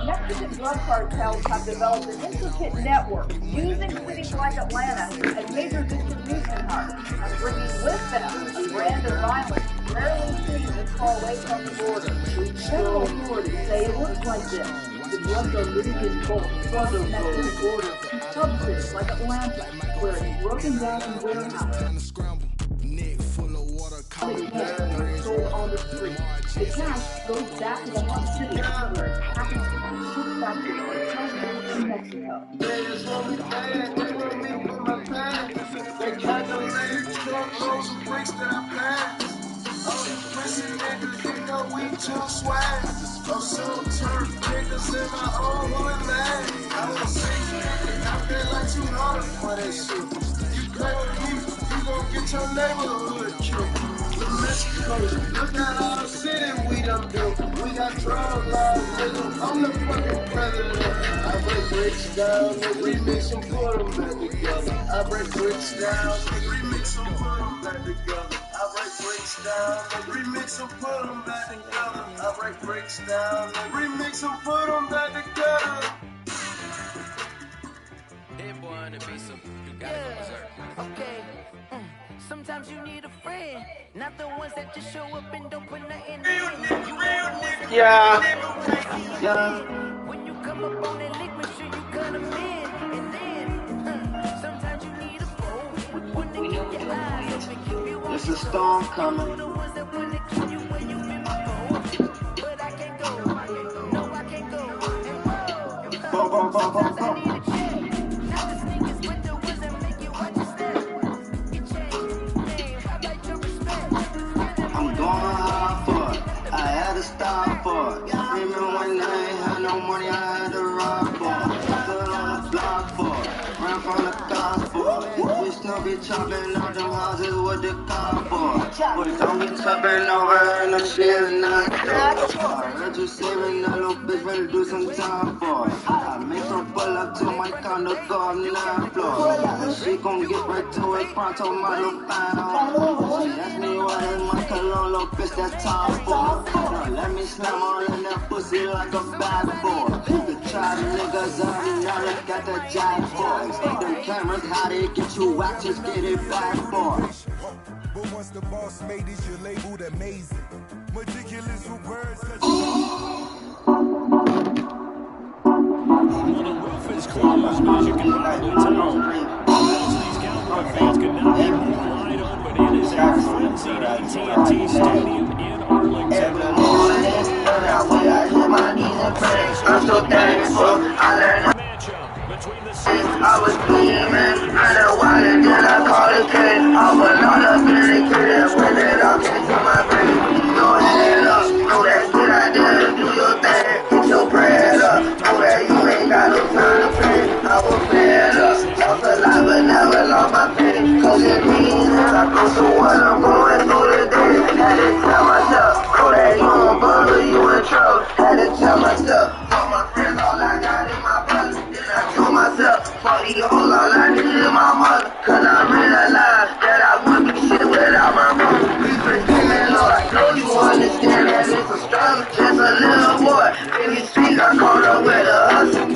Mexican drug cartels have developed an intricate network using cities like Atlanta as major distribution hubs and bringing with them a brand of violence rarely seen this far away from the border. Federal authorities say it looks like this. The drugs are moving in bulk from the Mexican border to sub-cities like Atlanta, where it's broken down in warehouses. Sold on the street. The cash goes back to the hub city where it's packaged and shipped back to Mexico. They got no legs, truck rolls and bricks that I pass. All these prison niggas, you know we too swag. I'm so turned niggas in my own homeland. I was saying, I feel like too hard for that shit. You play with me, you gon' get your neighborhood killed. Look at all the city we done built. We got drug laws, nigga. I'm the fucking president. I break bricks down, nigga. Remix and put them back together. I break bricks down, nigga. Remix and put them back together. I break bricks down, nigga. Remix and put them back together. I break bricks down, nigga. Remix and put them back together. Hey boy, on the beat, so you gotta go berserk. Okay. Sometimes you need a friend, not the ones that just show up and don't put nothing in. Yeah. When you come up on that lick, make sure you cut them in. And then, sometimes you need a phone with one to keep your eyes open, keep you on. It's a storm coming. The ones that want to keep you when you feel my phone. But I can't go, no, I can't go. Sometimes I need a check. Not the sneakers, but the ones that make you watch your step. I'm going hard for it. I had to stop for it. Even when I ain't had no money, I had to rob for it. Stood on the block for it. Ran from the cops for it. We still be chopping out them houses with the car for it. But don't be chopping over and the shit is not good. I heard you saving that little bitch, better do some time for it. I make her pull up to my condo, go up 9th floor. And she gon' get right to it, pronto, my little pound. She asked me what is my cologne, little bitch, that's time for. Let me slam all in that pussy like a bad boy. The tribe niggas up, now they got the jack boys. Them cameras, how they get you whacked, just get it back, boy. But once the boss made it, you're labeled amazing. Meticulous with words. Well, the roof is closed, but as you can probably tell, these Cowboy fans could not be more wide open. It is a frenzied AT&T Stadium in Arlington. I'm so thankful. I learned Matchup between the I was dreaming. I know why then I call it king. I was on the clinic, when it up into my brain. Go head up, know that good idea, do your thing. Get your bread up, know that you ain't got no time to pay. I was fed up, lost a lot but never lost my pain. Cause it means that I go through what I'm going through today. Had to tell myself, know that you don't bother, you in trouble. Had to tell myself, all my friends, all I got in my a little boy. In his street, I caught up with a hustle.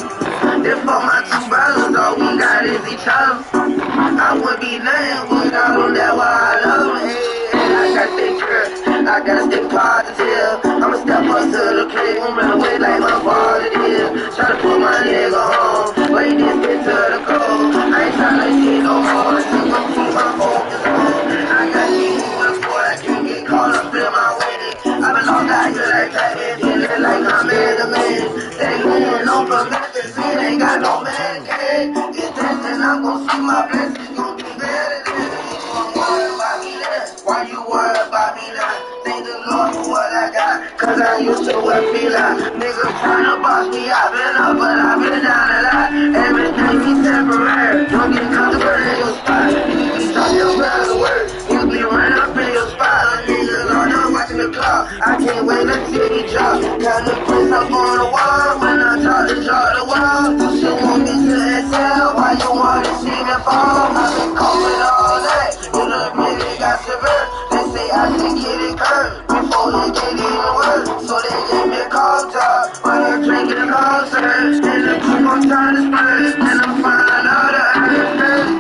If for my two brothers, all we got is each other. I would be nothing without them, that's why I love them. Hey, I gotta stay pure, I gotta stay positive. I'ma step up to the plate, won't run away like my father did. Try to put my nigga on, but he didn't get to the goal. I ain't tryna see no more, I'm keep my focus on. I got these moves, boy, I can't get caught up in my winning. I've been all out here like that, feeling like I'm Mega Man. They leaning on promethazine, ain't got no Medicaid. It's testing, I'm gon' see my blessings, gon' be better than it. You gon' worry about me then, why you worry about me now? Thank the Lord for what I got, cause I used to wear fila. Niggas tryna boss me, I've been up, but I've been down a lot. Everything be temporary, don't get comfortable in your spot. You be talking better words, you be running up in your spot. Niggas on there watching the clock, I can't wait until he drop. Got the prints up on the wall, when I talk to draw the wall. You should want me to excel, why you wanna see me fall? I've been coughing all day, you done really got severe. They say I should get it curved, before it get even worse. So they gave me a call top, while I'm drinking closer. And the keep on trying to spread, and I'm finding out the earth.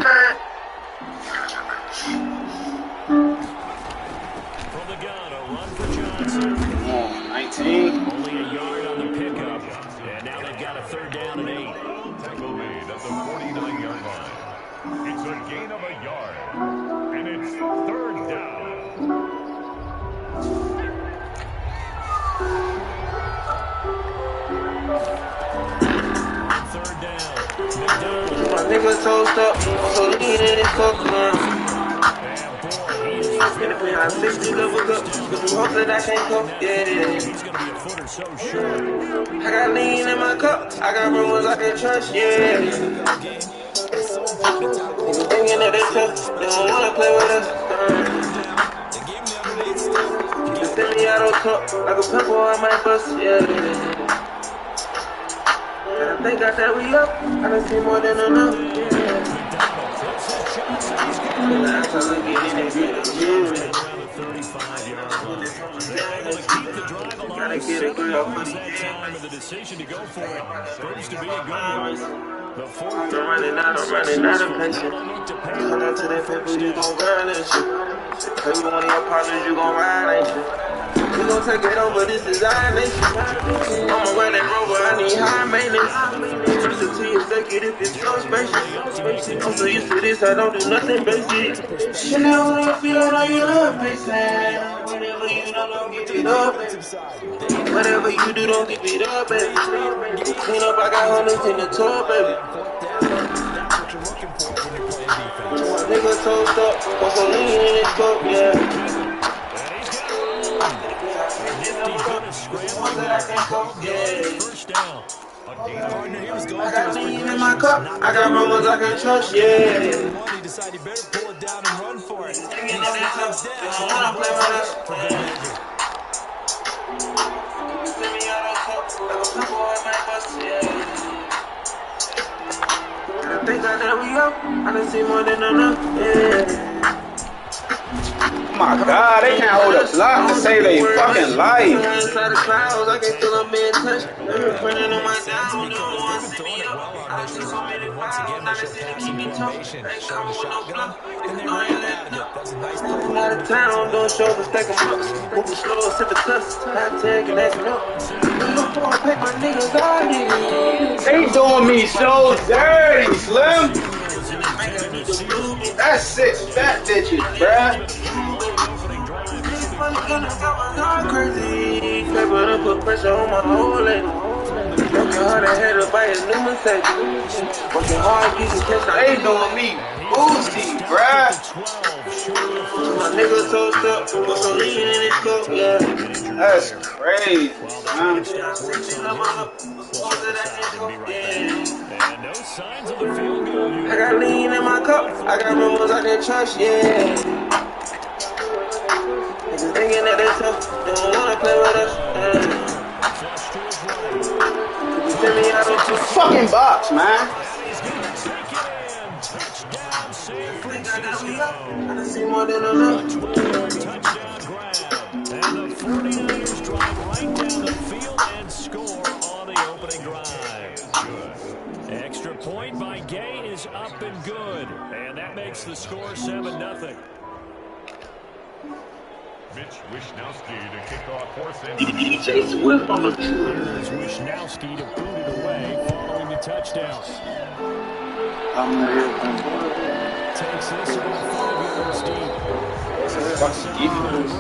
From the gun, a run for Johnson. 19. Only a yard on the pickup. And now they've got a third down and 8. Tackle made at the 49-yard line. It's a gain of a yard. And it's third down. Third down. McDonald. My nigga toast up, so lean in his cup now. And if we have 60 levels up, cause we hope that I can't cope, yeah. He's going to be a foot or so short. I got lean in my cup, I got rumors I can trust, yeah. Niggas thinking that they tough, they don't wanna play with us. They send me out on top, like a pimple on my bus, yeah. And I think I said we up, I done seen more than enough, yeah. Last time I get in there, yeah. 35-yard line. They're able to keep the drive alive. Gotta get it good off That time, and the decision to go for it proves to be a good one. The fourth I'm running out of patience. Come up to that paper, you gon' burn and shit. Play with one of your partners, you gon' ride, ain't you? We gon' take it over, this is our nation. I'm a running rover, I need high maintenance. Versatility executive, it's so spacious. I'm so used to this, I don't do nothing basic. Chanel, when you feel it, all you love, baby. Whatever you do, don't give it up, baby. Whatever you do, don't give it up, baby. Clean up, I got hundreds in the tub, baby. My nigga toast up, want some lean in his cup, yeah. First down. I got lean in my cup, I got rumors I can trust, yeah. He decided he better pull it down and run for it. Thinking that it's up, they don't wanna play with us. Send me out on top, like a pimple on my bus, yeah. And I think that we up, I done seen more than enough, yeah. Oh my God, they can't hold a block to save their fucking life. Inside the clouds, I can feel them being touched. They're printing on my down, they don't want to see me up. I see so many Once again, they should have some motivation. Show the shotgun, and they ran out of it. That's a nice play. I'm out of town, doing shows and stacking books. Moving slow, sipping cuss, high tech and acting up. Look for a paper, niggas out here. They doing me so dirty, Slim. That's 6 fat bitches, bruh. Crazy, paper to put pressure on my whole leg. Working hard ahead to buy a new Mercedes. Working hard, you can catch They doing me boozy, bruh. my nigga toast up, put some lean in his cup, yeah. That's crazy, man. And no signs of the field goal. I got lean in my cup, I got rumors I can trust, yeah. Niggas thinking that they tough, they don't wanna play with us, yeah. Send me out on Fucking box, man. I done seen more than enough. Touchdown grab. And the 49ers drive right down the field. makes the score 7-0. Mitch Wishnowsky to kick off for San Here's Wishnowsky to boot it away following the touchdown. Takes this about 5 yards deep. Fucking defense.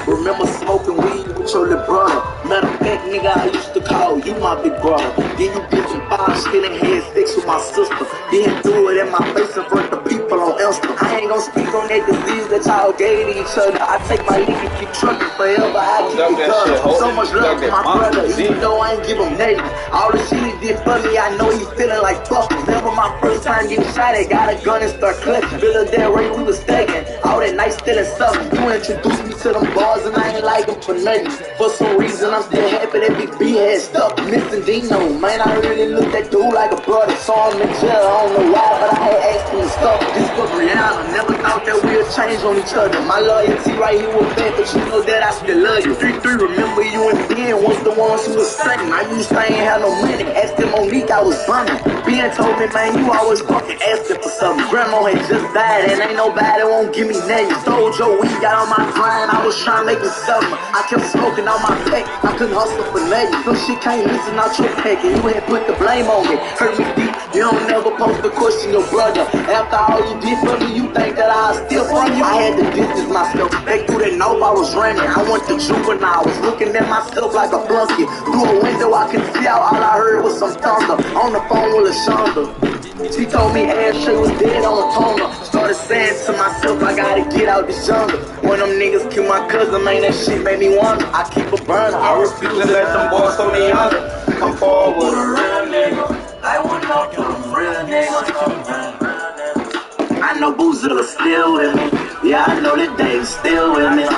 Remember smoking weed with your little brother. Matter of fact, nigga, I used to call you my big brother. Then you did some five stealing head sticks with my sister. Then do it in my face in front of the people on Insta. I ain't gonna speak on that disease that y'all gave to each other. I take my leave and keep trucking forever. I keep it done. So much love for my brother, even though I ain't give him nothing. All the shit he did for me, I know he feeling like fuck. Remember my first time getting shot at, got a gun and start clutching. Philadelphia, we was stacking. All that night stealing stuff. You introduced me to them bars and I ain't like them for nothing. For some reason, I'm still happy that Big B had stuff. Missing Dino, man, I really looked that dude like a brother. Saw him in jail, I don't know why, but I had asked him to stop. This for Brianna, never thought that we'd change on each other. My loyalty right here was bad, but you know that I still love you. 3-3, remember you and Ben was the ones who was stunting. I used to ain't have no money, asked him Monique, I was bumming. Ben told me, man, you always fucking asking for something. Grandma had just died and ain't nobody won't give me nothing. Stole your weed, got on my grind, I was trying to make it something. I kept smoking on my pack, I couldn't hustle for nothing. Some shit can't listen out your pack and you had put the blame on me. Hurt me deep, you don't never post to question your brother. After all you did for me, you think that I'll steal from you? I had to distance myself, back through that nope I was running. I went to juvenile, I was looking at myself like a flunky. Through a window I could see out, all I heard was some thunder. On the phone with LaShonda, she told me Ashley was dead on the toner. Started saying to myself, I gotta get out this jungle. When them niggas kill my cousin, man, that shit made me wonder. I keep a burner, I refuse to let them boys so they younger come forward. For the real nigga, I want to know for the real nigga. I know Boozilla still with me. Yeah, I know that Dave's still with me. I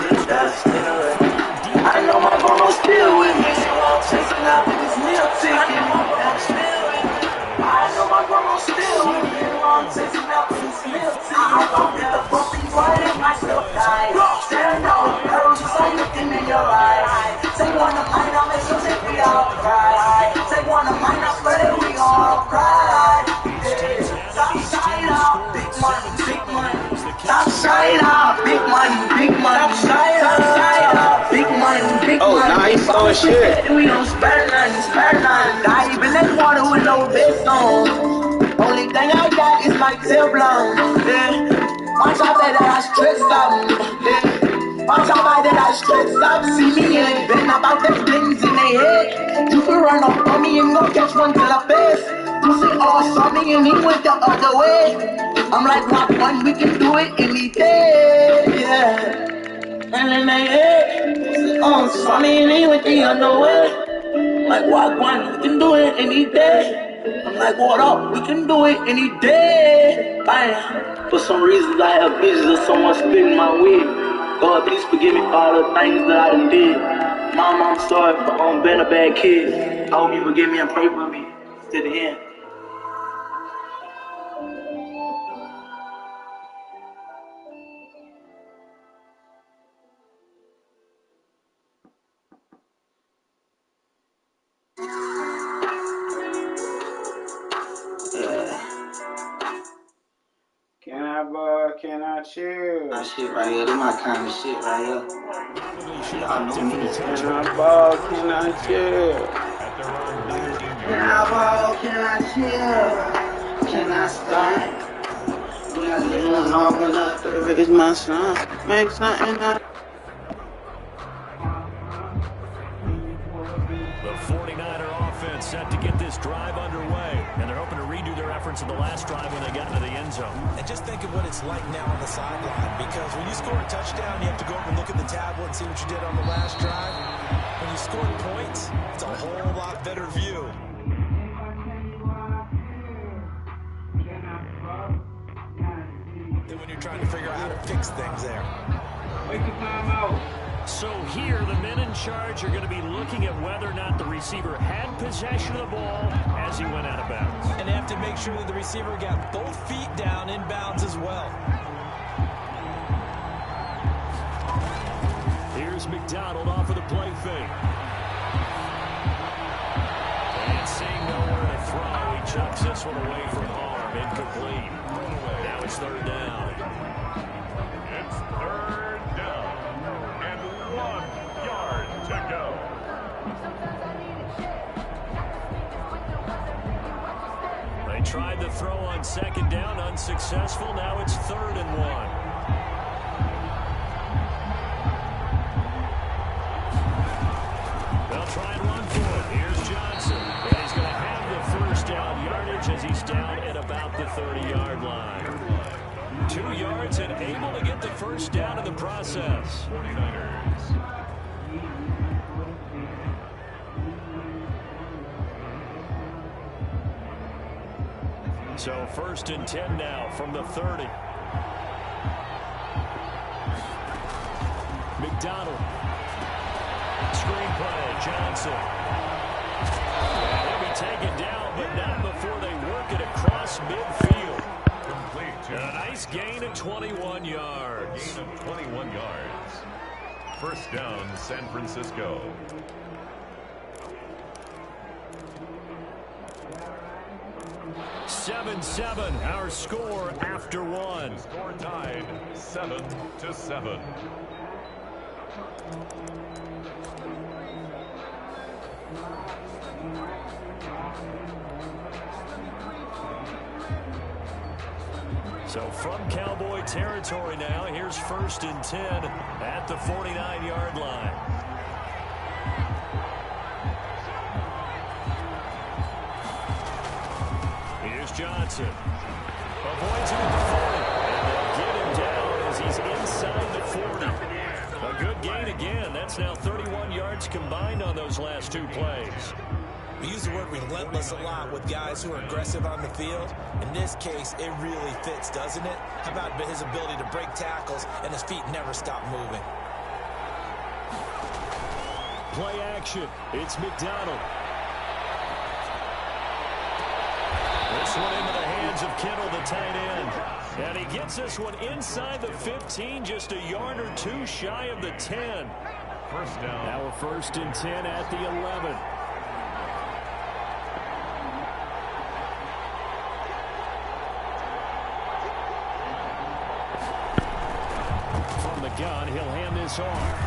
know my grandma's still with me. Chasing out with this meal ticket. I know my grandma's still with me. Chasing out with this meal ticket. I don't get the fuck these white and myself die. Staring down the curves, just like looking in your eyes. Take one of mine, I'll make sure that we all cry. Take one of mine, I swear that we all cry. Stop shining out, big money, big money. Stop shining out, big money, big money. Stop shining out, big money, big money. Oh, nice, oh shit. We don't spare nothing, spare nothing. Dive in that water with no best on. Only thing I got is my Teflon. Yeah. Watch out that I stress out. Yeah. Watch out that I stress out. See me ain't been about them things in their head. You can run up on me and go catch one till I pass. You say, oh, saw me and he went the other way. I'm like, what one, we can do it any day. Yeah. And then they head. You say, oh, saw me and he went the other way. I'm like, what one, we can do it any day. I'm like, what up? We can do it any day. Bam. For some reasons, I have visions of someone spitting my wig. God, please forgive me for all the things that I done did. Mom, I'm sorry for being a bad kid. I hope you forgive me and pray for me to the end. Can I chill? My shit right here, this my kind of shit right here. Y'all know me. Can I ball? Can I chill? Can I ball? Can I chill? Can I start? When I live long enough to raise my son, make something up. The 49er offense set to get this drive underway, and they're hoping to redo their efforts in the last drive when they got into the end zone. And just think of what it's like now on the sideline, because when you score a touchdown, you have to go up and look at the tablet and see what you did on the last drive. When you score points, it's a whole lot better view. Than when you're trying to figure out how to fix things there. Wait the time out. So here, the men in charge are going to be looking at whether or not the receiver had possession of the ball as he went out of bounds. And they have to make sure that the receiver got both feet down in bounds as well. Here's Here's McDonald off of the play fake. And seeing nowhere to throw, he chucks this one away from harm. Incomplete. Now it's third down. It's third down and 1 yard to go. They tried the throw on second down, unsuccessful. Now it's 3rd and 1. They'll try and run for it. Here's Johnson. And he's going to have the first down yardage as he's down at about the 30-yard line. 2 yards and able to get the first down in the process. 49ers. So 1st and 10 now from the 30. McDonald. Screen play. Johnson. And he'll be taken down, but not before they work it across midfield. Complete. A nice gain of 21 yards. Gain of 21 yards. First down, San Francisco. Seven, our score after one. Score tied 7-7. So from Cowboy territory now, here's 1st and 10 at the 49-yard line. Here's Johnson. Avoids him at the 40. And they'll get him down as he's inside the 40. A good gain again. That's now 31 yards combined on those last 2 plays. We use the word relentless a lot with guys who are aggressive on the field. In this case, it really fits, doesn't it? How about his ability to break tackles and his feet never stop moving? Play action. It's McDonald. This one into the hands of Kittle, the tight end. And he gets this one inside the 15, just a yard or 2 shy of the 10. First down. Now a 1st and 10 at the 11. From the gun, he'll hand this off.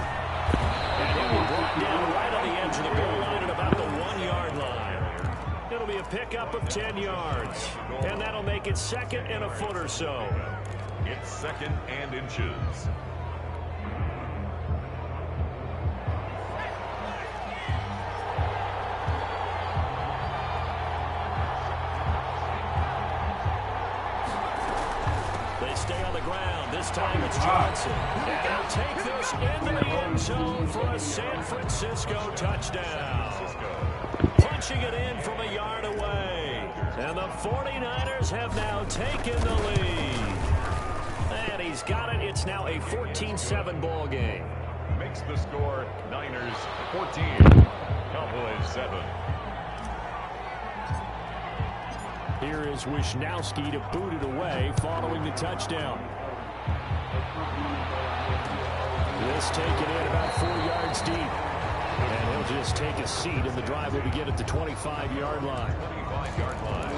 And he'll be brought down right on the edge of the goal line at about the 1-yard line. It'll be a pickup of 10 yards. And that'll make it 2nd and a foot or so. It's 2nd and inches. They stay on the ground. This time it's Johnson. And he'll take this into the end zone for a San Francisco touchdown. Punching it in from a yard away. And the 49ers have now taken the lead. And he's got it. It's now a 14-7 ball game. Makes the score Niners 14, Cowboys 7. Here is Wisnowski to boot it away following the touchdown. This taken in about 4 yards deep. And he'll just take a seat, and the drive will begin at the 25-yard line. 25-yard line.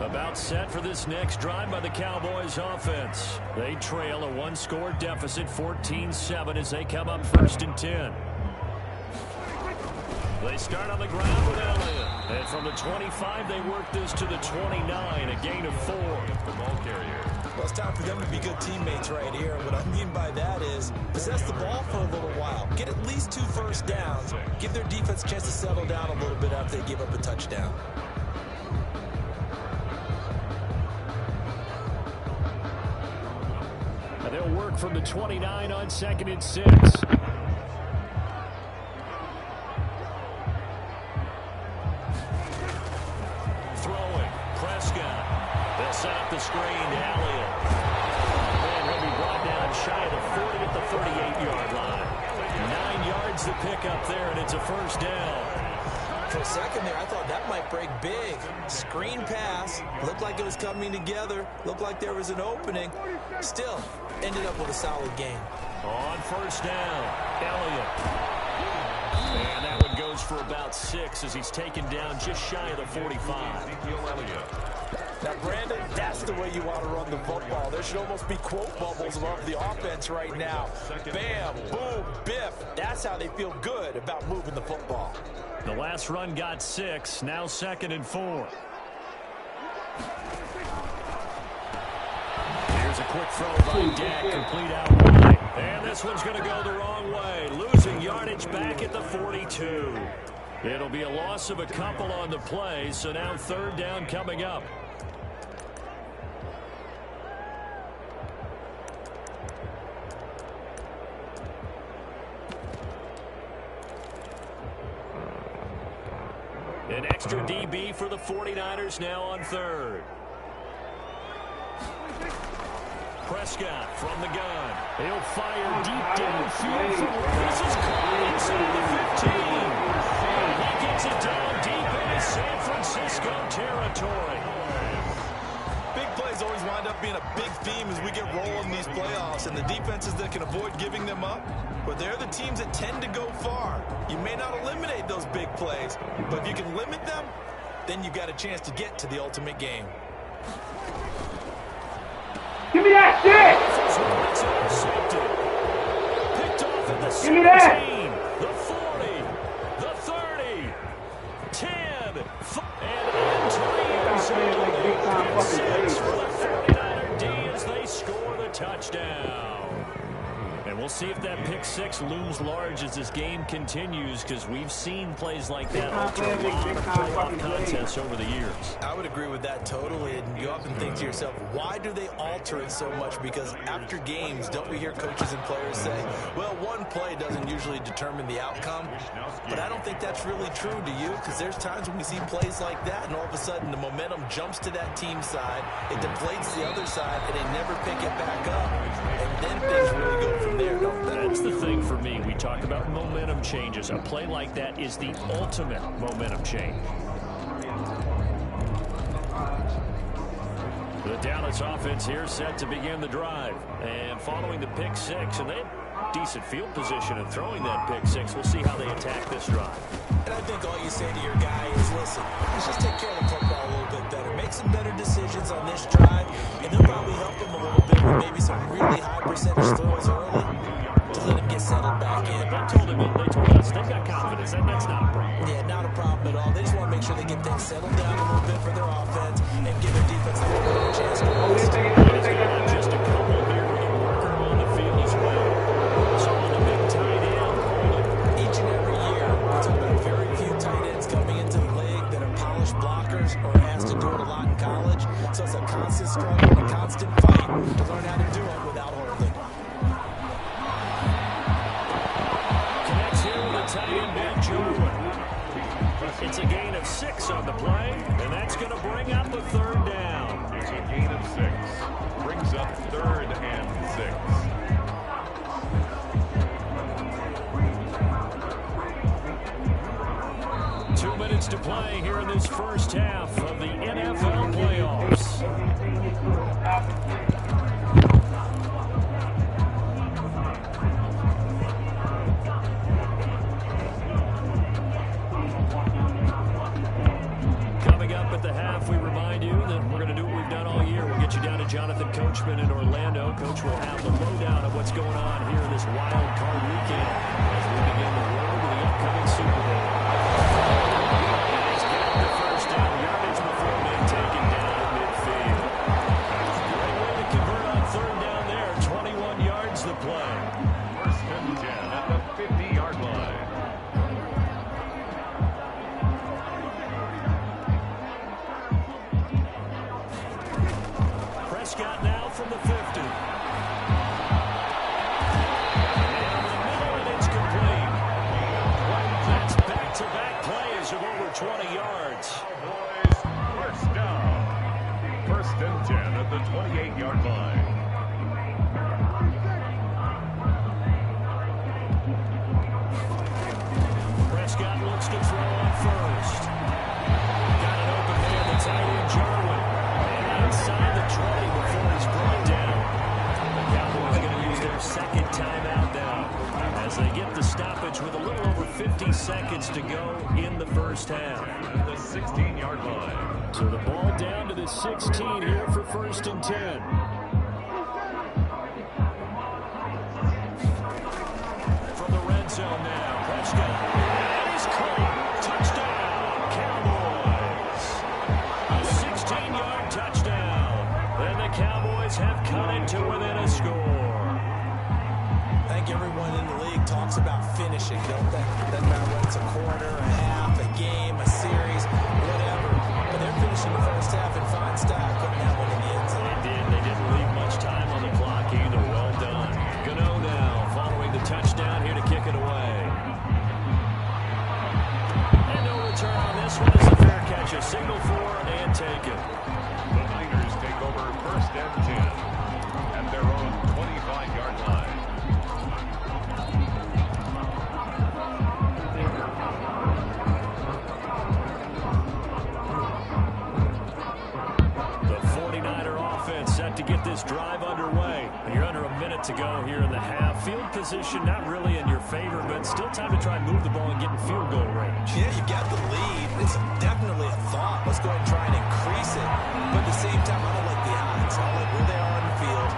About set for this next drive by the Cowboys offense. They trail a 1-score deficit, 14-7, as they come up 1st and 10. They start on the ground with Elliott. And from the 25, they work this to the 29, a gain of 4. The ball carrier. Well, it's time for them to be good teammates right here. What I mean by that is possess the ball for a little while. Get at least 2 first downs. Give their defense a chance to settle down a little bit after they give up a touchdown. And they'll work from the 29 on 2nd and 6. Throwing. Prescott. They'll set up the screen to Elliott. And he'll be brought down shy of the 40 at the 38-yard line. 9 yards to pick up there, and it's a first down. For a second there, I thought that might break big. Screen pass. Looked like it was coming together. Looked like there was an opening. Still, ended up with a solid game. On first down, Elliott. And that one goes for about 6 as he's taken down just shy of the 45. Now, Brandon, that's the way you want to run the football. There should almost be quote bubbles above the offense right now. Bam, boom, biff. That's how they feel good about moving the football. The last run got 6. Now 2nd and 4. Here's a quick throw by Dak, complete out wide. And this one's going to go the wrong way. Losing yardage back at the 42. It'll be a loss of a couple on the play, so now 3rd down coming up. An extra DB for the 49ers now on 3rd. Prescott from the gun. He'll fire deep downfield from where this is caught inside the 15. He gets it down deep into San Francisco territory. Big plays always wind up being a big theme as we get rolling these playoffs, and the defenses that can avoid giving them up, but they're the teams that tend to go far. You may not eliminate those big plays, but if you can limit them, then you've got a chance to get to the ultimate game. Give me that shit! Picked off at the 17, Give me that! the 40, the 30, 10, and into 6 for the 49er D as they score the touchdown. And we'll see if that pick 6 looms large as this game continues, because we've seen plays like that alter a lot of playoff contests over the years. I would agree with that totally, and you often think to yourself, why do they alter it so much? Because after games, don't we hear coaches and players say, well, one play doesn't usually determine the outcome? But I don't think that's really true, do you? Because there's times when we see plays like that, and all of a sudden the momentum jumps to that team side, it deflates the other side, and they never pick it back up. And then things really go from there, don't they? That's the thing for me. We talk about momentum changes. A play like that is the ultimate momentum change. The Dallas offense here set to begin the drive. And following the pick 6, and they had decent field position in throwing that pick 6. We'll see how they attack this drive. And I think all you say to your guy is, listen, let's just take care of the football a little bit better. Make some better decisions on this drive, and they'll probably help him a little bit with maybe some really high percentage throws early to let him get settled back in. They told us they've got confidence. That's not a problem. Yeah, not a problem at all. They just want to make sure they get things settled down a little bit for their offense and give their defense a little bit of a chance to rest. Just a couple here with a worker on the field as well. So on the big tight end. Each and every year, we're talking about very few tight ends coming into the league that are polished blockers or has to do it a lot in college. So it's a constant struggle, a constant fight to learn how to do it without holding. Connects here with a tight end, Ben Jarwin. It's a gain of 6 on the play, and that's going to bring up the 3rd down. It's a gain of 6. Brings up 3rd and 6. 2 minutes to play here in this first half of the NFL playoffs. Coming up at the half, we remind you that we're going to do what we've done all year. We'll get you down to Jonathan Coachman in Orlando. Coach will have the lowdown of what's going on here in this wild card weekend as we begin the road to the upcoming Super Bowl. Prescott now from the 50. And the middle, and it's complete. That's back-to-back plays of over 20 yards. Boys, first down. 1st and 10 at the 28-yard line. 50 seconds to go in the first half. At the 16-yard line. So the ball down to the 16 here for 1st and 10. From the red zone now, Prescott. And he's caught. Touchdown, Cowboys. A 16-yard touchdown. And the Cowboys have cut it to within a score. I think everyone in the league talks about finishing, don't they? Doesn't matter whether it's a quarter, a half, a game, a series, whatever. But they're finishing the first half in fine style, putting that one in the end zone. They didn't leave much time on the clock either. Well done. Gano now following the touchdown here to kick it away. And no return on this one. It's a fair catch. A signal for and take it. The Niners take over 1st and 10 at their own 25-yard line. Set to get this drive underway. You're under a minute to go here in the half. Field position not really in your favor, but still time to try and move the ball and get in field goal range. Yeah, you've got the lead. It's definitely a thought. Let's go ahead and try and increase it. But at the same time, I don't like the odds. I like where they are on the field.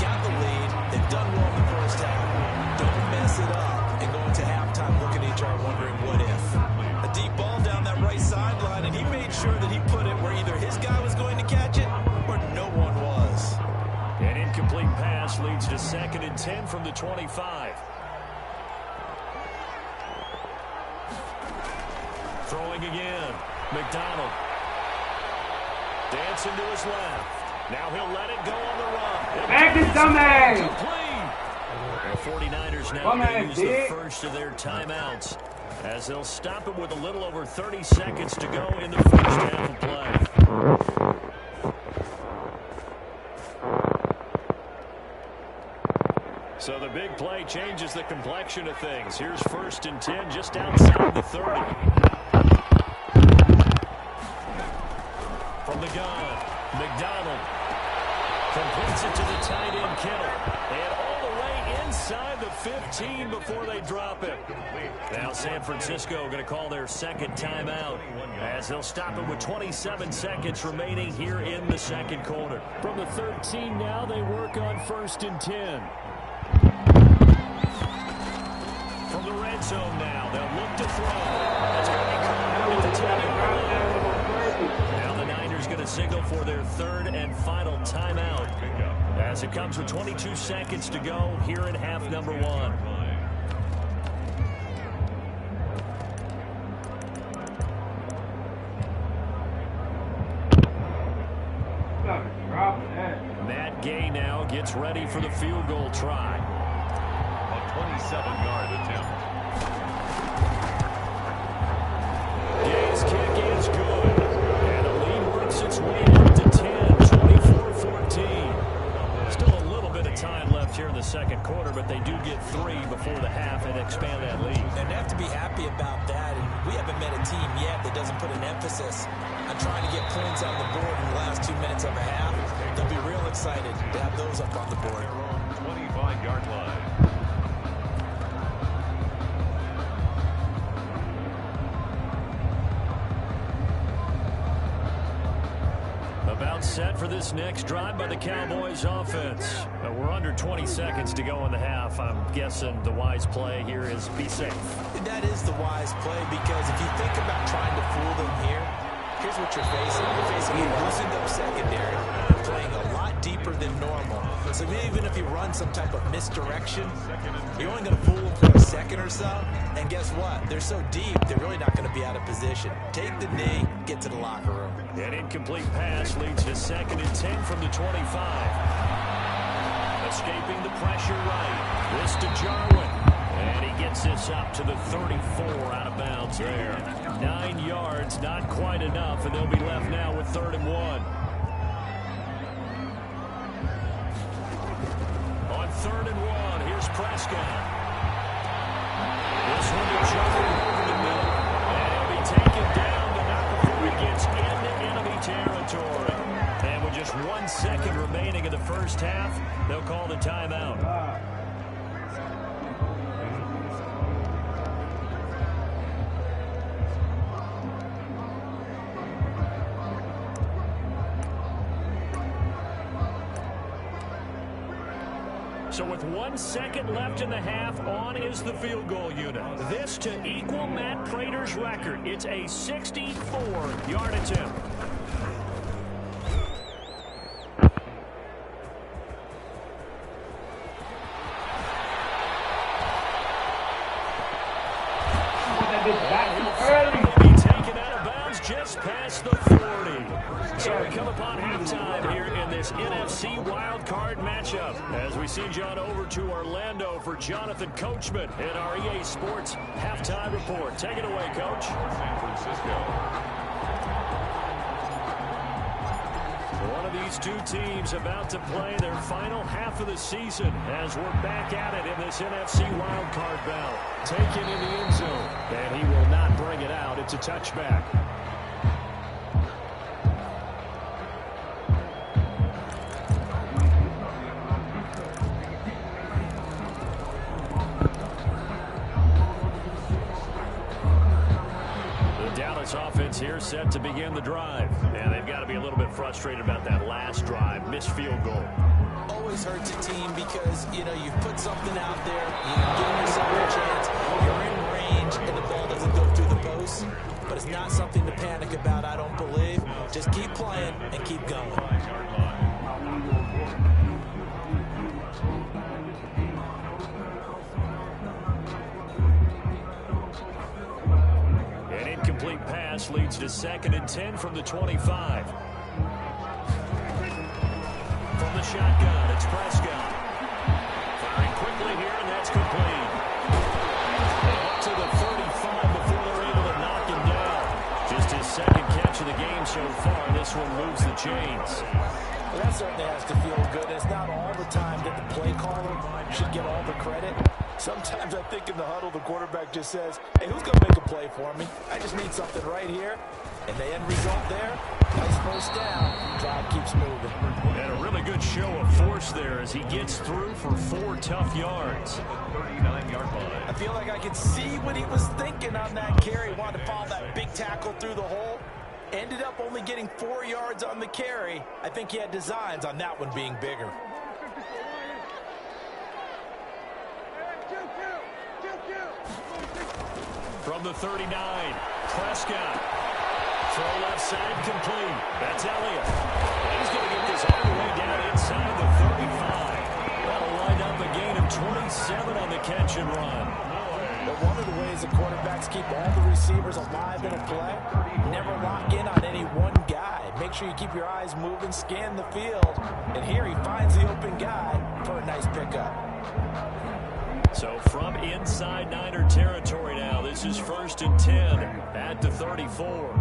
Got the lead. They've done well in the first half. Don't mess it up and go into halftime looking at each other wondering what if. A deep ball down that right sideline, and he made sure that he put it where either his guy was going to catch it or no one was. An incomplete pass leads to 2nd and 10 from the 25. Throwing again. McDonald. Dancing to his left. Now he'll let it go on the run. Back to somebody! The 49ers now going to use the first of their timeouts as they'll stop it with a little over 30 seconds to go in the first half of play. So the big play changes the complexion of things. Here's 1st and 10 just outside the 30. From the gun, McDonald completes it to the tight end Kittle. And all the way inside the 15 before they drop it. Now San Francisco going to call their 2nd timeout as they'll stop it with 27 seconds remaining here in the 2nd quarter. From the 13 now, they work on 1st and 10. From the red zone now, they'll look to throw. That's going to be caught at the 10-yard line. Now the Niners going to signal for their 3rd and final timeout as it comes with 22 seconds to go here in half number 1. Matt Gay now gets ready for the field goal try. A 27-yard attempt. Gay's kick is good. And the lead works its way up to 10, 24-14. Still a little bit of time left here in the 2nd quarter, but they do get 3 before the half and expand that lead. And they have to be happy about that. And we haven't met a team yet that doesn't put an emphasis on trying to get points on the board in the last 2 minutes of a half. They'll be real excited to have those up on the board. 25-yard line. About set for this next drive by the Cowboys offense. We're under 20 seconds to go in the half. I'm guessing the wise play here is be safe. That is the wise play because if you think about trying to fool them here, here's what you're facing. You're facing a loosened up secondary, playing a lot deeper than normal. So even if you run some type of misdirection, you're only going to fool them for a second or so. And guess what? They're so deep, they're really not going to be out of position. Take the knee, get to the locker room. An incomplete pass leads to 2nd and 10 from the 25. Escaping the pressure right. This to Jarwin. And he gets this up to the 34 out of bounds there. 9 yards, not quite enough, and they'll be left now with 3rd and 1. On 3rd and 1, here's Prescott. This one to Jarwin over the middle. And he'll be taken down, but not before he gets into enemy territory. And with just 1 second remaining in the first half, they'll call the timeout. So with 1 second left in the half, on is the field goal unit. This to equal Matt Prater's record. It's a 64-yard attempt. Be taken out of bounds just past the 40. So we come upon halftime here in this NFC wildcard matchup. As we send John over to Orlando for Jonathan Coachman in our EA Sports halftime report. Take it away, Coach. San Francisco. One of these two teams about to play their final half of the season as we're back at it in this NFC wildcard battle. Taken in the end zone, and he will not bring it out. It's a touchback. Offense here set to begin the drive. And they've got to be a little bit frustrated about that last drive. Missed field goal. Always hurts a team because, you know, you've put something out there, you're giving yourself a chance, you're in range, and the ball doesn't go through the post. But it's not something to panic about, I don't believe. Just keep playing and keep going. Incomplete pass leads to 2nd and 10 from the 25. From the shotgun, it's Prescott. Firing quickly here, and that's complete. Up to the 35 before they're able to knock him down. Just his 2nd catch of the game so far. This one moves the chains. Well, that certainly has to feel good. It's not all the time that the play caller should get all the credit. Sometimes I think in the huddle, the quarterback just says, hey, who's going to make a play for me? I just need something right here. And the end result there, nice first down. Drive keeps moving. And a really good show of force there as he gets through for 4 tough yards. 39-yard line. I feel like I could see what he was thinking on that carry. Wanted to follow that big tackle through the hole. Ended up only getting 4 yards on the carry. I think he had designs on that one being bigger. From the 39, Prescott. Throw left side complete. That's Elliott. He's going to get this all the way down inside the 35. That'll wind up a gain of 27 on the catch and run. But one of the ways the quarterbacks keep all the receivers alive in a play, never lock in on any one guy. Make sure you keep your eyes moving, scan the field. And here he finds the open guy for a nice pickup. So from inside Niner territory now, this is 1st and 10 at the 34.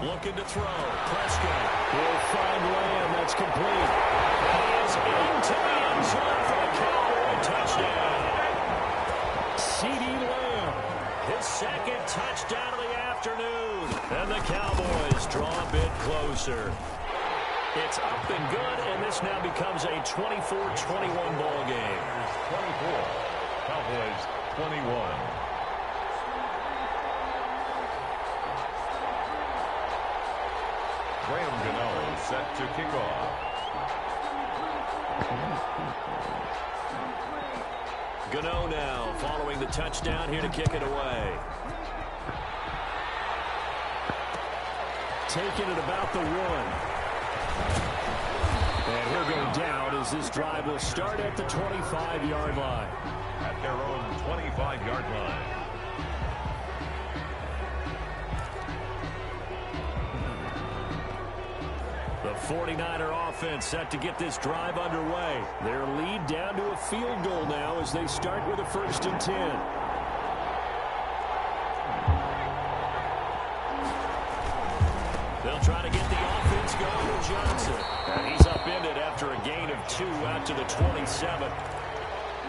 Looking to throw. Prescott will find Lamb. That's complete. He is into the end zone for a Cowboy touchdown. CeeDee Lamb, his 2nd touchdown of the afternoon. And the Cowboys draw a bit closer. It's up and good, and this now becomes a 24-21 ball game. 24. Cowboys 21. Graham Gano set to kick off. Gano now following the touchdown here to kick it away. Taking it about the 1. And he'll go down as this drive will start at the 25-yard line. At their own 25-yard line. The 49er offense set to get this drive underway. Their lead down to a field goal now as they start with a 1st and 10. They'll try to get the offense going with Johnson. And he's upended after a gain of 2 out to the 27.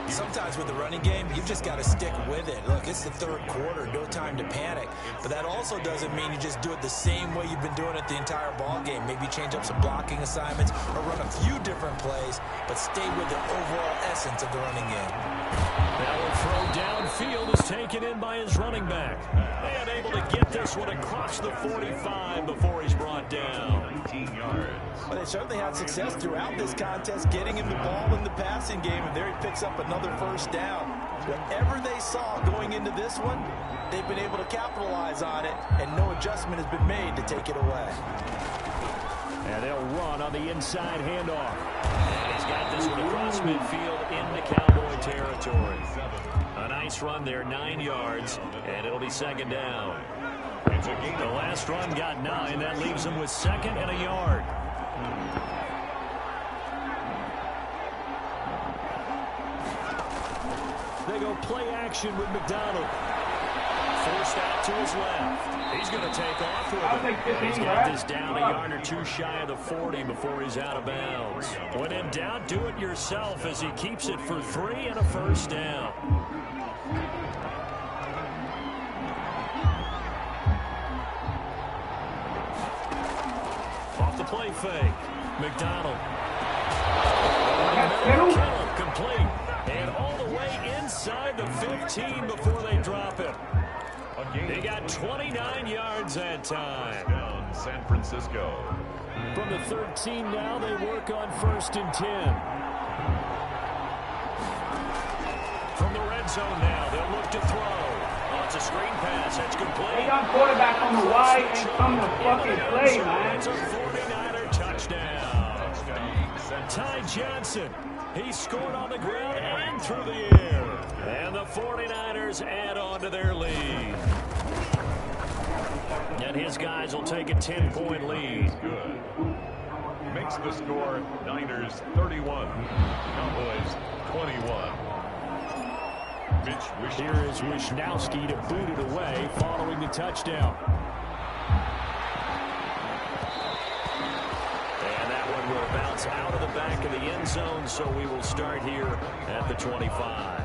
Sometimes with the running game, you've just got to stick with it. Look, it's the 3rd quarter, no time to panic. But that also doesn't mean you just do it the same way you've been doing it the entire ball game. Maybe change up some blocking assignments or run a few different plays, but stay with the overall essence of the running game. Now a throw downfield is taken in by his running back. And able to get this one across the 45 before he's brought down. 18 yards. But they certainly had success throughout this contest, getting him the ball in the passing game, and there he picks up another first down. Whatever they saw going into this one, they've been able to capitalize on it, and no adjustment has been made to take it away. And they'll run on the inside handoff. And he's got this one across midfield into Cowboy territory. A nice run there, 9 yards, and it'll be second down. The last run got 9. That leaves him with second and a yard. They go play action with McDonald. Forced out to his left. He's going to take off with it. He's got this down a yard or two shy of the 40 before he's out of bounds. When in doubt, do it yourself as he keeps it for 3 and a first down. Off the play fake. McDonald. Kittle complete. And all the way inside the 15 before they drop it. They got 29 yards that time. Down San Francisco. From the 13 now, they work on 1st and 10. From the red zone now, they'll look to throw. Oh, it's a screen pass. That's complete. They got quarterback on the wide and come to fucking play, man. It's a 49er touchdown. Ty Johnson. He scored on the ground and through the air. And the 49ers add on to their lead. And his guys will take a 10-point lead. Good. Makes the score Niners 31, Cowboys 21. Here is Wishnowski to boot it away following the touchdown. And that one will bounce out of the back of the end zone, so we will start here at the 25.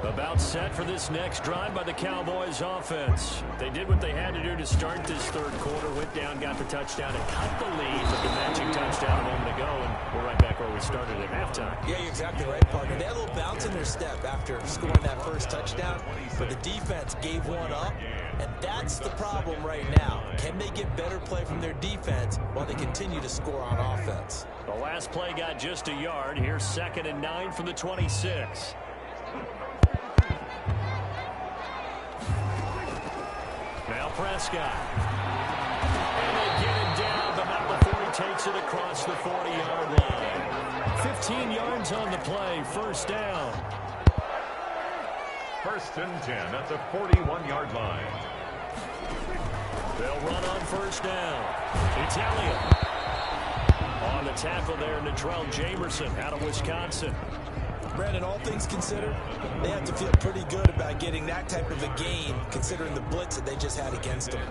About set for this next drive by the Cowboys offense. They did what they had to do to start this third quarter. Went down, got the touchdown, and cut the lead with the matching touchdown a moment ago. And we're right back where we started at halftime. Yeah, you're exactly right, partner. They had a little bounce in their step after scoring that first touchdown, but the defense gave one up, and that's the problem right now. Can they get better play from their defense while they continue to score on offense? The last play got just a yard. Here's 2nd and 9 from the 26. Now Prescott. And they get it down, but not before he takes it across the 40-yard line. 15 yards on the play, first down. 1st and 10 at the 41-yard line. They'll run on first down. It's Elliott. On the tackle there, Natrell Jamerson out of Wisconsin. Brandon, all things considered, they have to feel pretty good about getting that type of a gain, considering the blitz that they just had against them.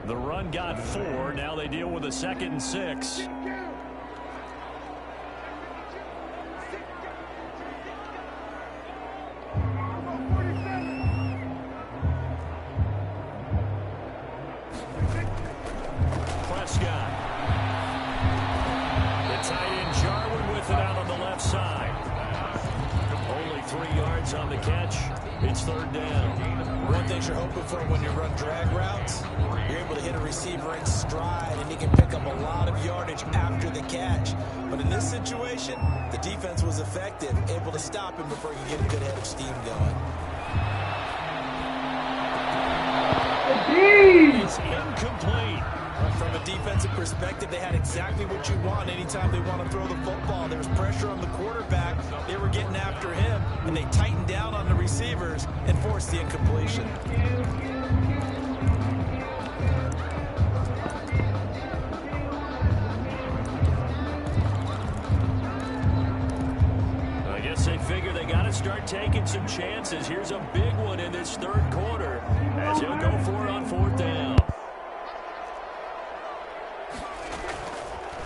The run got 4. Now they deal with a 2nd and 6. Prescott. The tight end Jarwin with it out on the left side. Only 3 yards on the catch. It's 3rd down. One thing you're hoping for when you run drag routes, you're able to hit a receiver in stride, and he can pick up a lot of yardage after the catch. But in this situation, the defense was effective, able to stop him before he could get a good head of steam going. It's incomplete. From a defensive perspective, they had exactly what you want anytime they want to throw the football. There was pressure on the quarterback. They were getting after him, and they tightened down on the receivers and forced the incompletion. I guess they figure they got to start taking some chances. Here's a big one in this third quarter as he'll go for it on 4th down.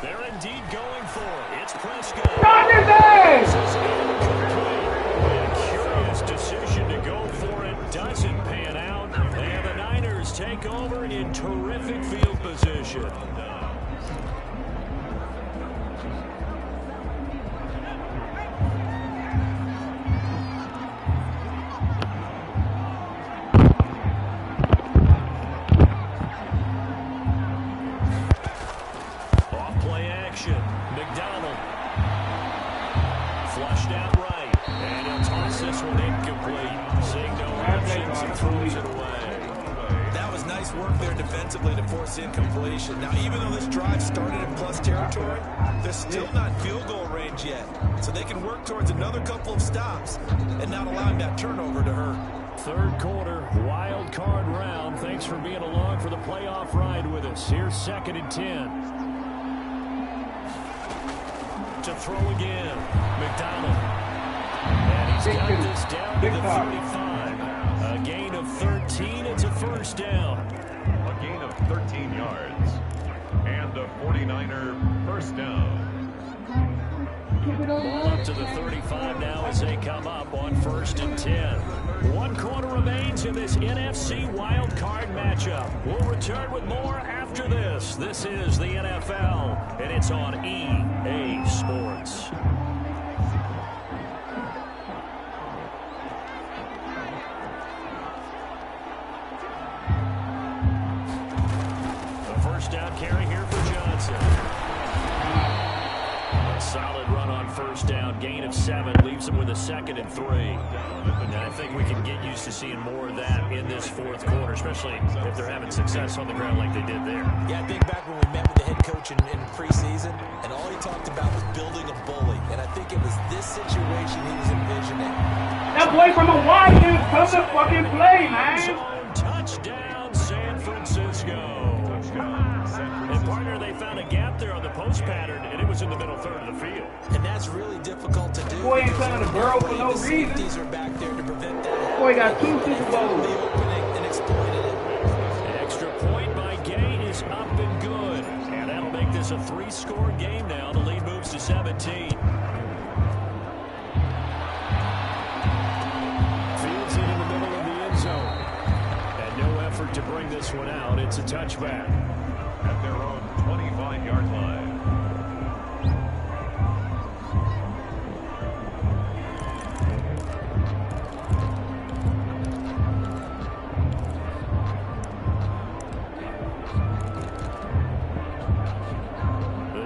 They're indeed going for it. It's Prescott. Stop his ass! This is incomplete. A curious decision to go for it. Doesn't pan out. And the Niners take over in terrific field position. McDonald. Flushed out right. And he'll toss this one incomplete. Seeing no options and throws it away. That was nice work there defensively to force incompletion. Now, even though this drive started in plus territory, they're still not field goal range yet. So they can work towards another couple of stops and not allowing that turnover to hurt. Third quarter, wild card round. Thanks for being along for the playoff ride with us. Here's 2nd and 10. To throw again, McDonald. And he's got this down to the 35. A gain of 13. It's a first down. A gain of 13 yards. And a 49er first down. Ball up to the 35 now as they come up on 1st and 10. 1 quarter remains in this NFC wild card matchup. We'll return with more after this. This is the NFL, and it's on EA Sports. The first down carry here for Johnson. A solid run on 1st down, gain of 7, leaves him with a 2nd and 3. And I think we can get used to seeing more of that in this 4th quarter, especially if they're having success on the ground like they did there. Yeah, I think back when we met with the head coach in preseason, and all he talked about was building a bully. And I think it was this situation he was envisioning. That boy from Hawaii didn't come to fucking play, man. Touchdown, San Francisco. And partner, they found a gap there on the post pattern, and it was in the middle third of the field. And that's really difficult to do. Boy ain't trying to burrow for no reason. These are back there to prevent that. Boy got 2 Super Bowls. The opening and exploited it. An extra point by Gay is up and good. And that'll make this a 3-score game now. The lead moves to 17. Fields it in the middle of the end zone. And no effort to bring this one out. It's a touchback. At their own 25-yard line.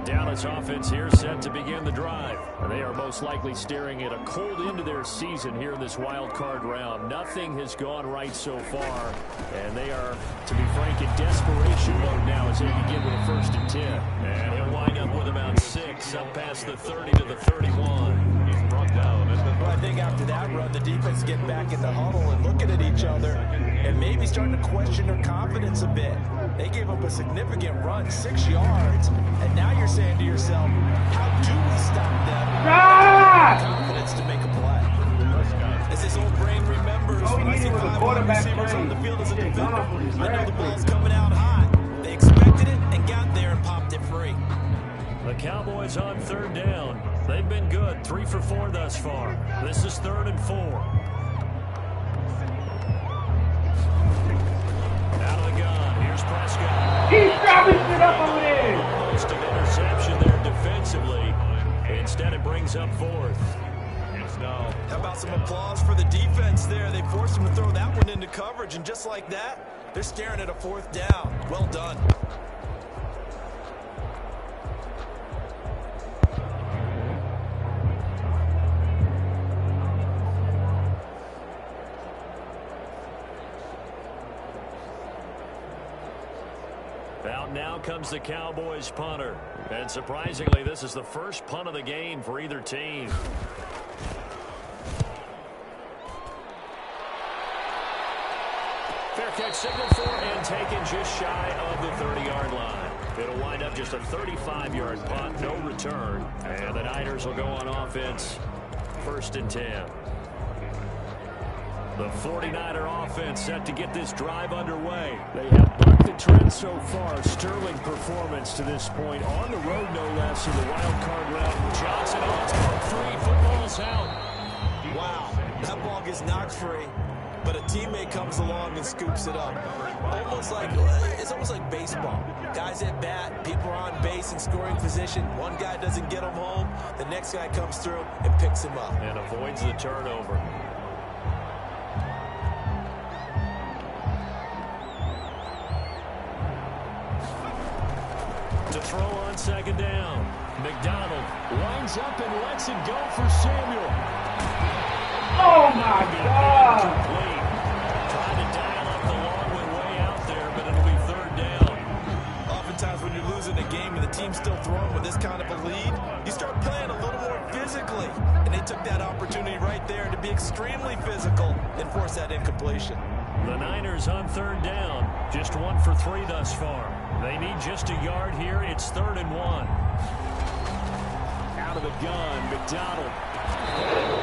Dallas offense here set to begin the drive. They are most likely staring at a cold end to their season here in this wild card round. Nothing has gone right so far, and they are, to be frank, in desperation mode now as they begin with a 1st and 10. And he'll wind up with about 6 up past the 30 to the 31. He's brought down. Well, I think after that run, the defense getting back in the huddle and looking at each other and maybe starting to question their confidence a bit. They gave up a significant run, 6 yards, and now you're saying to yourself, how do we stop them? Confidence to make a play. As this old brain remembers, when I see 5 wide receivers on the field as a defender, I know the ball's coming out hot. They expected it and got there and popped it free. The Cowboys on 3rd down. They've been good, 3 for 4 thus far. This is 3rd and 4. Out of the gun, here's Prescott. He's dropping shit up over there. Almost an interception there defensively. Instead, it brings up 4th. It's now. How about some applause for the defense there? They forced him to throw that one into coverage, and just like that, they're staring at a 4th down. Well done. Out now comes the Cowboys punter. And surprisingly, this is the first punt of the game for either team. Fair catch signal for and taken just shy of the 30-yard line. It'll wind up just a 35-yard punt, no return. And the Niners will go on offense, 1st and 10. The 49er offense set to get this drive underway. They have bucked the trend so far. Sterling performance to this point. On the road, no less, in the wild card round. Johnson on top 3. Football's out. Wow, that ball gets knocked free, but a teammate comes along and scoops it up. It's almost like baseball. Guys at bat, people are on base in scoring position. One guy doesn't get him home. The next guy comes through and picks him up. And avoids the turnover. To throw on second down. McDonald lines up and lets it go for Samuel. Oh my God! Trying to dial up the long way out there, but it'll be third down. Oftentimes when you're losing a game and the team's still throwing with this kind of a lead, you start playing a little more physically. And they took that opportunity right there to be extremely physical and force that incompletion. The Niners on third down. Just 1 for 3 thus far. They need just a yard here. It's 3rd and 1. Out of the gun, McDonald.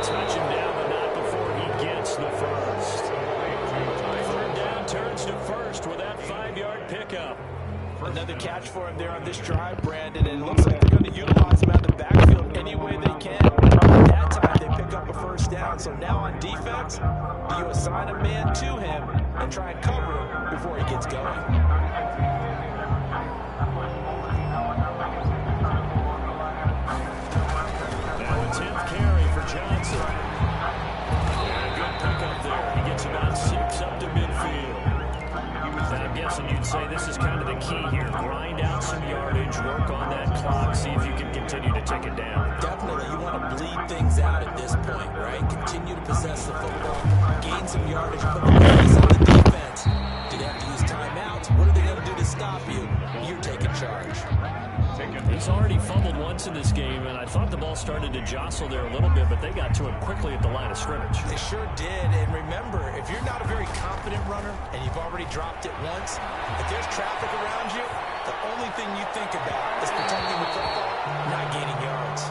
Touch him down, but not before he gets the first. Third down turns to first with that 5-yard pickup. Another catch for him there on this drive, Brandon, and it looks like they're going to utilize him out of the backfield any way they can. That time they pick up a first down, so now on defense, do you assign a man to him and try and cover him before he gets going? Now a 10th carry for Johnson. Yeah, good pickup there. He gets about 6 up to midfield. I'm guessing you'd say this is kind of the key here. Grind out some yardage, work on that clock, see if you can continue to take it down. Definitely. You want to bleed things out at this point, right? Continue to possess the football, gain some yardage, put the pace on the defense. Do they have to use timeouts? What are they going to do to stop you? You're taking charge. He's already fumbled once in this game, and I thought the ball started to jostle there a little bit, but they got to it quickly at the line of scrimmage. They sure did, and remember, if you're not a very confident runner and you've already dropped it once, if there's traffic around you, the only thing you think about is protecting the football, not gaining yards.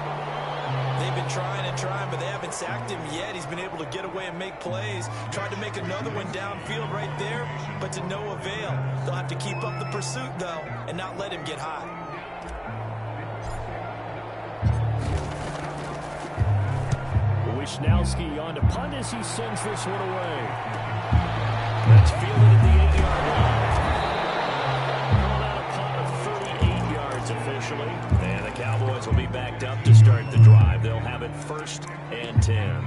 They've been trying and trying, but they haven't sacked him yet. He's been able to get away and make plays. Tried to make another one downfield right there, but to no avail. They'll have to keep up the pursuit, though, and not let him get hot. Wishnowski on to punt as he sends this one away. That's fielded at the 8-yard line. Called out a punt of 38 yards officially. And the Cowboys will be backed up to start the drive. They'll have it 1st and 10.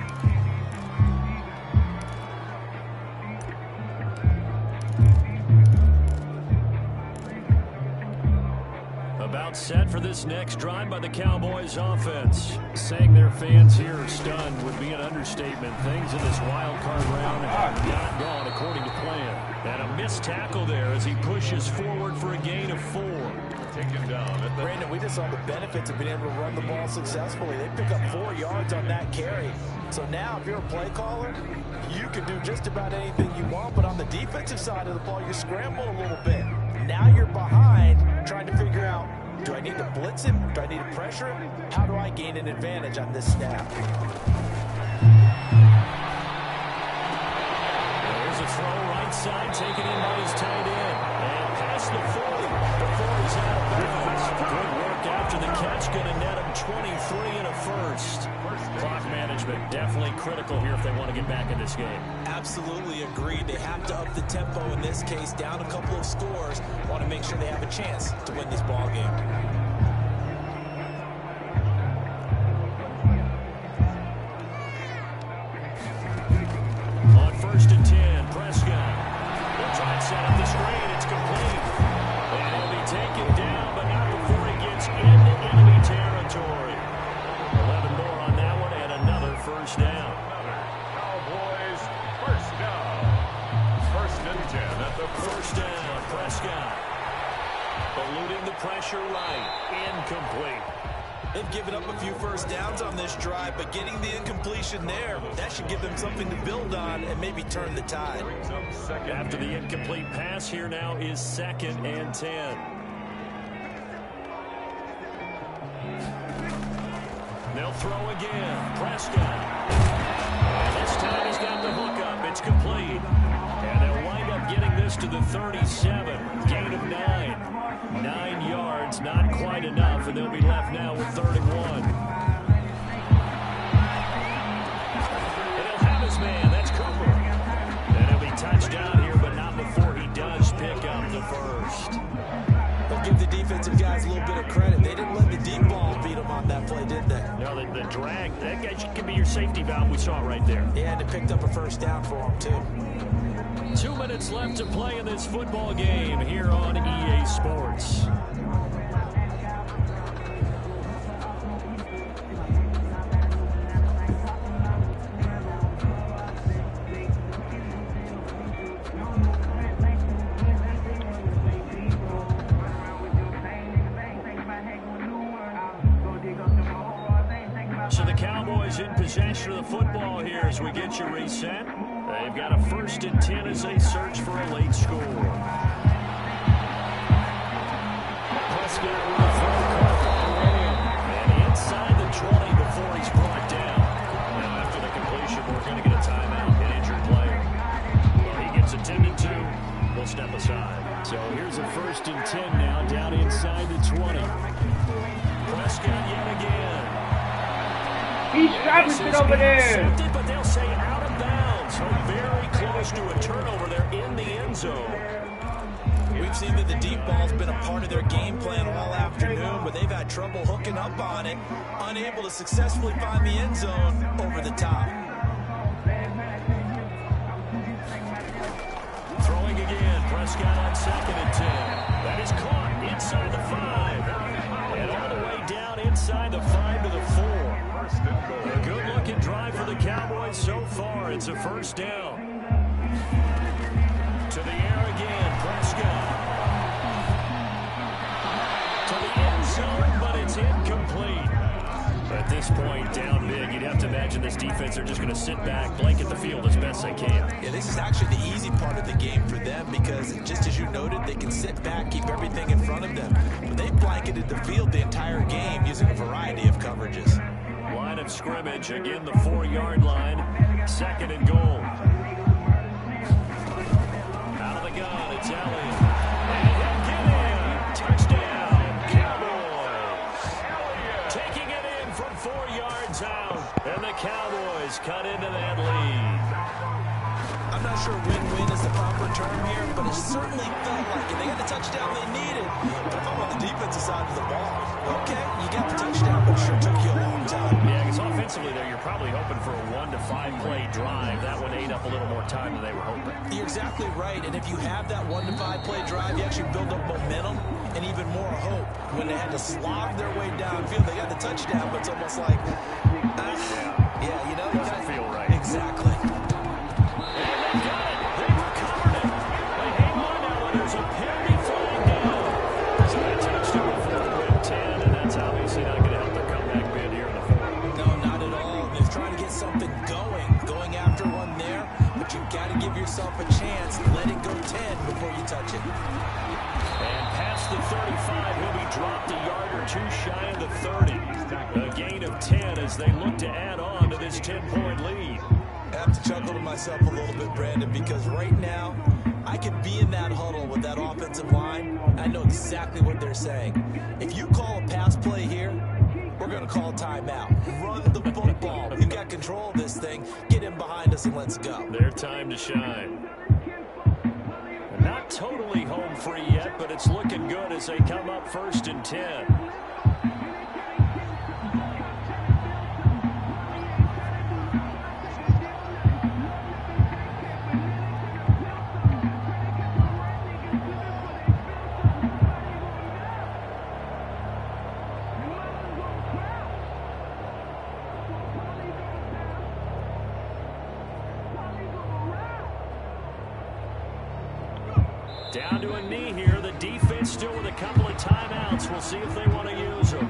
About set for this next drive by the Cowboys offense. Saying their fans here are stunned would be an understatement. Things in this wild card round have not gone according to plan. And a missed tackle there as he pushes forward for a gain of 4. Take him down. Brandon, we just saw the benefits of being able to run the ball successfully. They pick up 4 yards on that carry. So now, if you're a play caller, you can do just about anything you want. But on the defensive side of the ball, you scramble a little bit. Now you're behind, trying to figure out, do I need to blitz him? Do I need to pressure him? How do I gain an advantage on this snap? There's a throw right side, taken in by his tight end. And past the 40 before he's out of bounds. Good work after the catch, going to net him 23 and a first. Clock management definitely critical here if they want to get back in this game. Absolutely agreed. They have to up the tempo in this case, down a couple of scores. Want to make sure they have a chance to win this ball game. On 1st and 10, Prescott. They'll try and set up the screen. It's complete. And he'll be taken down, but not before he gets into enemy territory. 11 more on that one, and another first down. Cowboys, first down. 1st and 10 at the First down, Prescott. Eluding the pressure right. Incomplete. They've given up a few first downs on this drive, but getting the incompletion there, that should give them something to build on and maybe turn the tide. After the incomplete pass, here now is 2nd and 10. They'll throw again. Prescott. And this time he's got the hook up. It's complete. And they'll wind up getting this to the 37. Gain of 9. 9 yards, not quite enough, and they'll be left now with 31. And he'll have his man. That's Cooper. And he'll be touchdown here, but not before he does pick up the first. We'll give the defensive guys a little bit of credit. They didn't let the deep ball beat them on that play, did they? No, the drag, that guy could be your safety valve. We saw it right there. Yeah, and it picked up a first down for him, too. 2 minutes left to play in this football game here on EA Sports. So the Cowboys in possession of the football here as we get you reset. They've got a 1st and 10 as they search for a late score. Prescott with a throw already. And inside the 20 before he's brought down. Now after the completion, we're going to get a timeout, an injured player. Well, he gets attended to. We'll step aside. So here's a 1st and 10 now, down inside the 20. Prescott yet again. He's trapping it over there. But they'll say out of bounds. So very close to a turnover there in the end zone. We've seen that the deep ball's been a part of their game plan all afternoon, but they've had trouble hooking up on it, unable to successfully find the end zone over the top. Throwing again, Prescott on 2nd and 10. That is caught inside the 5. And all the way down inside the 5 to the 4. A good-looking drive for the Cowboys so far. It's a 1st down. To the air again, Prescott. To the end zone, but it's incomplete. At this point, down big, you'd have to imagine this defense are just going to sit back, blanket the field as best they can. Yeah, this is actually the easy part of the game for them because, just as you noted, they can sit back, keep everything in front of them. But they blanketed the field the entire game using a variety of coverages. Line of scrimmage, again the 4-yard line, 2nd and goal. Out of the gun, it's Elliott. And he'll get in. Touchdown, Cowboys. Taking it in from 4 yards out. And the Cowboys cut into that lead. I'm not sure win-win is the proper term here, but it certainly felt like it. They got the touchdown they needed. But if I'm on the defensive side of the ball, okay, you got the touchdown, but it sure took you a long time. Yeah, because offensively there, you're probably hoping for a 1 to 5 play drive. That one ate up a little more time than they were hoping. You're exactly right, and if you have that 1 to 5 play drive, you actually build up momentum and even more hope. When they had to slog their way downfield, they got the touchdown, but it's almost like, yeah, you know, doesn't feel right. Exactly. Yourself a chance, let it go 10 before you touch it. And past the 35, he'll be dropped a yard or 2 shy of the 30. A gain of 10 as they look to add on to this 10-point lead. I have to chuckle to myself a little bit, Brandon, because right now, I could be in that huddle with that offensive line. I know exactly what they're saying. If you call a pass play here, we're going to call a timeout. Run the football. We've got control of this thing. Get in behind us and let's go. Their time to shine. Not totally home free yet, but it's looking good as they come up 1st and 10. Down to a knee here. The defense still with a couple of timeouts. We'll see if they want to use them.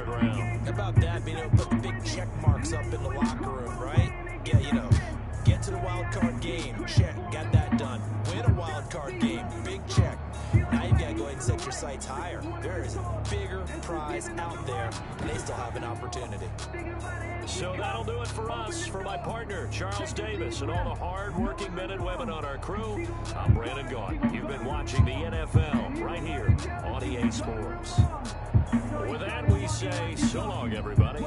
third round. About that, being able to put the big check marks up in the locker room, right? Yeah, you know, get to the wild card game, check, got that done. Win a wild card game, big check. Now you've got to go ahead and set your sights higher. There is a bigger prize out there, and they still have an opportunity. So that'll do it for us. For my partner, Charles Davis, and all the hard-working men and women on our crew, I'm Brandon Gaudin. You've been watching the NFL right here on EA Sports. With that, we say so long, everybody.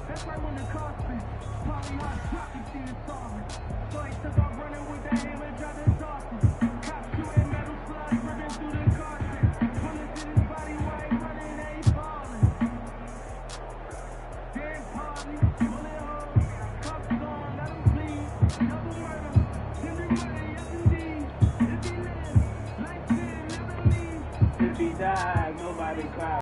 That's right when the car spins. Probably hot drop, you see the song. So he took off running with that hammer and tried to toss him. Cops shooting metal slugs, ripping through the carpet. Bullets in his body while he running, ain't falling. Dead party, bullet hole, cuffs on, let him bleed. Double murder, everybody, yes indeed. If he lives, life sin, never leave. If he dies, nobody cries.